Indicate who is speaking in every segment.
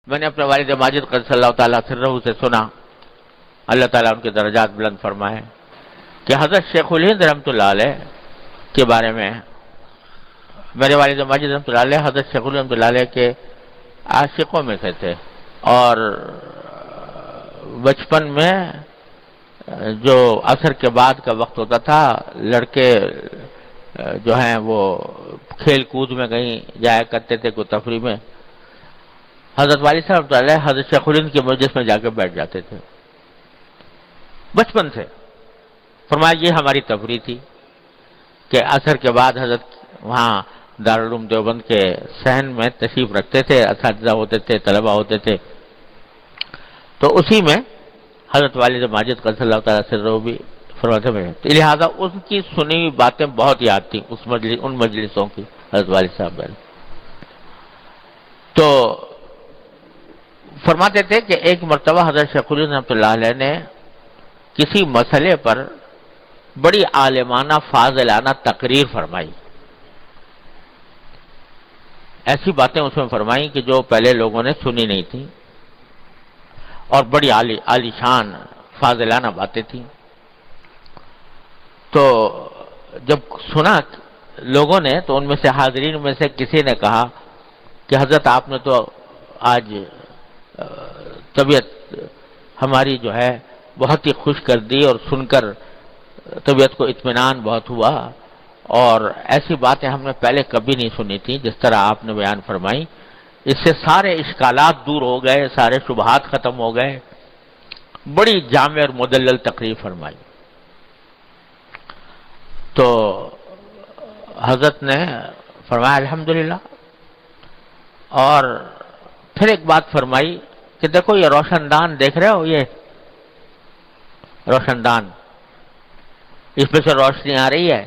Speaker 1: میں نے اپنے والد ماجد قدس اللہ تعالیٰ سرہ سے سنا، اللہ تعالیٰ ان کے درجات بلند فرمائے، کہ حضرت شیخ الہند رحمۃ اللہ علیہ کے بارے میں، میرے والد ماجد رحمۃ اللہ علیہ حضرت شیخ الہند رحمۃ اللہ علیہ کے عاشقوں میں سے تھے، اور بچپن میں جو عصر کے بعد کا وقت ہوتا تھا، لڑکے جو ہیں وہ کھیل کود میں کہیں جایا کرتے تھے، کوئی تفریح میں، حضرت والد صاحب علیہ حضرت شیخ الہند کے مجلس میں جا کے بیٹھ جاتے تھے بچپن سے۔ فرمایا یہ ہماری تفریح تھی کہ عصر کے بعد حضرت وہاں دارالعلوم دیوبند کے صحن میں تشریف رکھتے تھے، اساتذہ ہوتے تھے، طلبہ ہوتے تھے، تو اسی میں حضرت والد ماجد قدس اللہ تعالیٰ سرہ بھی فرماتے ہیں، لہٰذا ان کی سنی ہوئی باتیں بہت یاد تھیں ان مجلسوں کی حضرت والد صاحب نے۔ تو فرماتے تھے کہ ایک مرتبہ حضرت شیخ الہند رحمۃ اللہ علیہ نے کسی مسئلے پر بڑی عالمانہ فاضلانہ تقریر فرمائی، ایسی باتیں اس میں فرمائیں کہ جو پہلے لوگوں نے سنی نہیں تھیں، اور بڑی عالی شان فاضلانہ باتیں تھیں۔ تو جب سنا لوگوں نے تو ان میں سے حاضرین میں سے کسی نے کہا کہ حضرت آپ نے تو آج طبیعت ہماری جو ہے بہت ہی خوش کر دی، اور سن کر طبیعت کو اطمینان بہت ہوا، اور ایسی باتیں ہم نے پہلے کبھی نہیں سنی تھی جس طرح آپ نے بیان فرمائی، اس سے سارے اشکالات دور ہو گئے، سارے شبہات ختم ہو گئے، بڑی جامع اور مدلل تقریر فرمائی۔ تو حضرت نے فرمایا الحمدللہ، اور پھر ایک بات فرمائی کہ دیکھو یہ روشن دان دیکھ رہے ہو، یہ روشن دان، اس میں سے روشنی آ رہی ہے؟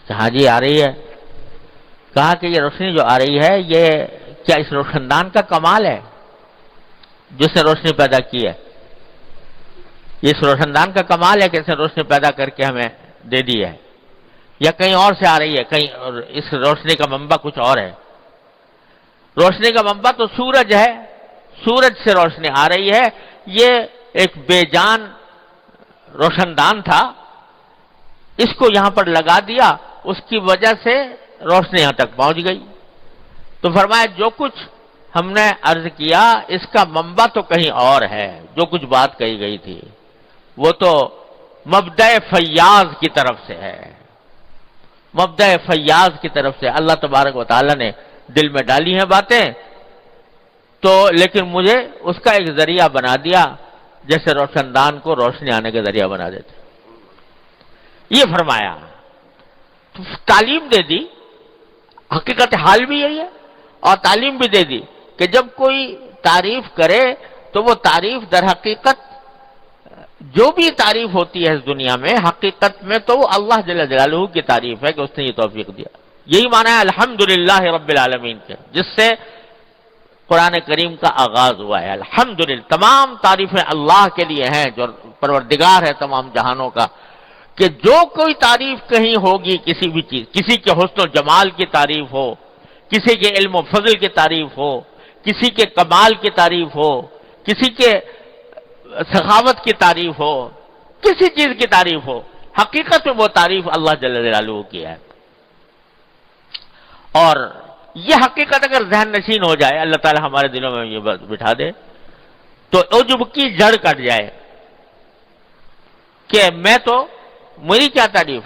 Speaker 1: ہاں جی آ رہی ہے۔ کہا کہ یہ روشنی جو آ رہی ہے یہ کیا اس روشن دان کا کمال ہے جس نے روشنی پیدا کی ہے؟ اس روشن دان کا کمال ہے کہ اس نے روشنی پیدا کر کے ہمیں دے دی ہے، یا کہیں اور سے آ رہی ہے؟ کہیں اس روشنی کا منبع کچھ اور ہے؟ روشنی کا منبع تو سورج ہے، سورج سے روشنی آ رہی ہے، یہ ایک بے جان روشن دان تھا، اس کو یہاں پر لگا دیا، اس کی وجہ سے روشنی یہاں تک پہنچ گئی۔ تو فرمایا جو کچھ ہم نے عرض کیا اس کا منبع تو کہیں اور ہے، جو کچھ بات کہی گئی تھی وہ تو مبدأ فیاض کی طرف سے ہے، مبدأ فیاض کی طرف سے اللہ تبارک و تعالیٰ نے دل میں ڈالی ہیں باتیں، تو لیکن مجھے اس کا ایک ذریعہ بنا دیا، جیسے روشن دان کو روشنی آنے کا ذریعہ بنا دیتے، یہ فرمایا۔ تو تعلیم دے دی، حقیقت حال بھی یہی ہے، اور تعلیم بھی دے دی کہ جب کوئی تعریف کرے تو وہ تعریف در حقیقت جو بھی تعریف ہوتی ہے اس دنیا میں، حقیقت میں تو وہ اللہ جل جلالہ کی تعریف ہے کہ اس نے یہ توفیق دیا۔ یہی معنی ہے الحمدللہ رب العالمین کے، جس سے قرآن کریم کا آغاز ہوا ہے۔ الحمدللہ، تمام تعریفیں اللہ کے لیے ہیں جو پروردگار ہے تمام جہانوں کا، کہ جو کوئی تعریف کہیں ہوگی کسی بھی چیز، کسی کے حسن و جمال کی تعریف ہو، کسی کے علم و فضل کی تعریف ہو، کسی کے کمال کی تعریف ہو، کسی کے سخاوت کی تعریف ہو، کسی چیز کی تعریف ہو، حقیقت میں وہ تعریف اللہ جل جلالہ کی ہے۔ اور یہ حقیقت اگر ذہن نشین ہو جائے، اللہ تعالی ہمارے دلوں میں یہ بات بٹھا دے، تو عجب کی جڑ کٹ جائے کہ میں تو میری کیا تعریف،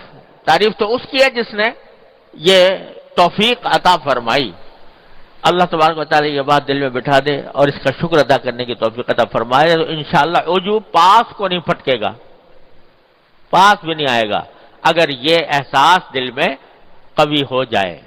Speaker 1: تعریف تو اس کی ہے جس نے یہ توفیق عطا فرمائی۔ اللہ تبارک و تعالی یہ بات دل میں بٹھا دے اور اس کا شکر ادا کرنے کی توفیق عطا فرمائے، تو انشاءاللہ عجب پاس کو نہیں پھٹکے گا، پاس بھی نہیں آئے گا، اگر یہ احساس دل میں قوی ہو جائے۔